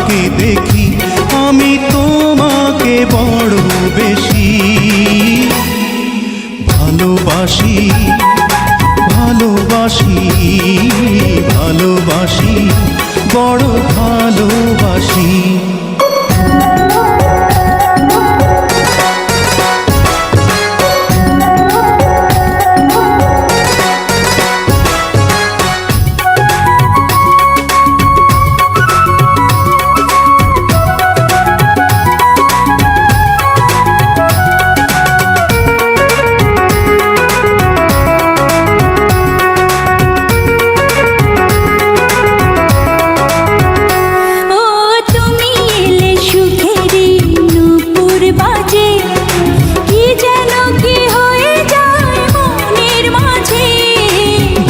তোমাকে দেখি আমি তোমাকে বড় বেশি ভালোবাসি ভালোবাসি ভালোবাসি বড় ভালোবাসি।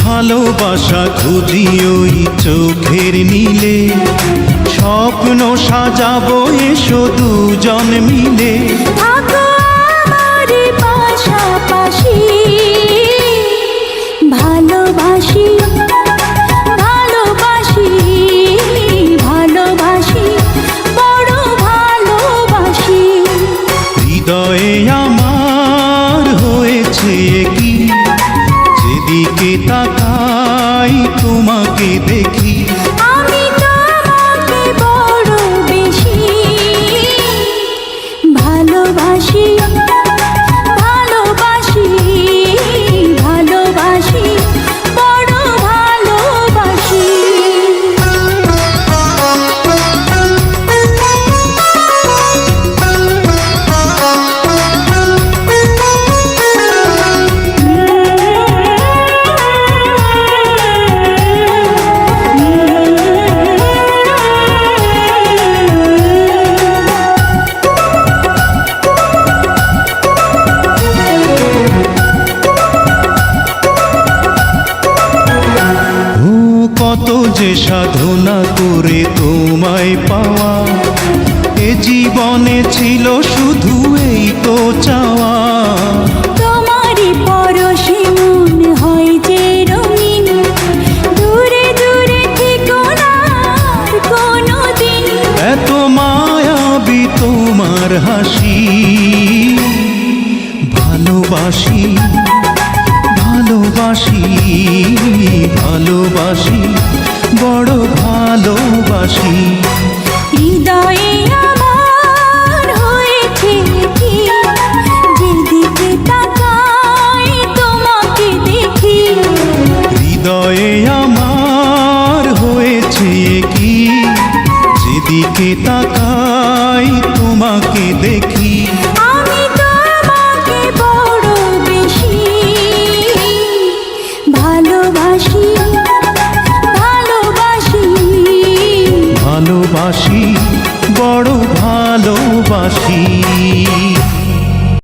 ভালোবাসা খুঁজি ওই চোখের নীলে, স্বপ্ন সাজাবো এসো দুজন মিলে। থাকো আমার পাশাপাশি, ভালোবাসি ভালোবাসি ভালোবাসি বড় ভালোবাসি। হৃদয়ে আমার হয়েছে কি, যেদিকে তাকাই তোমাকে দেখি আমি তোমাকে বড় বেশি ভালোবাসি ভালোবাসি ভালোবাসি বড় ভালোবাসি। কত যে সাধনা করে তোমায় পাওয়া, এ জীবনে ছিল শুধু এই তো চাওয়া। তোমারই পরশে মন হয় যে রঙিন, দূরে দূরে থেকো না কোনোদিন। এত মায়াবী তোমার হাসি, ভালোবাসি ভালোবাসি ভালোবাসি বড় ভালোবাসি। হৃদয়ে আমার হয়েছে কি, যেদিকে তাকাই তোমাকে দেখি। হৃদয়ে আমার হয়েছে কি, যেদিকে তাকাই তোমাকে দেখি। আমি তোমাকে বড় বেশি ভালোবাসি ভালোবাসি ভালোবাসি বড় ভালোবাসি।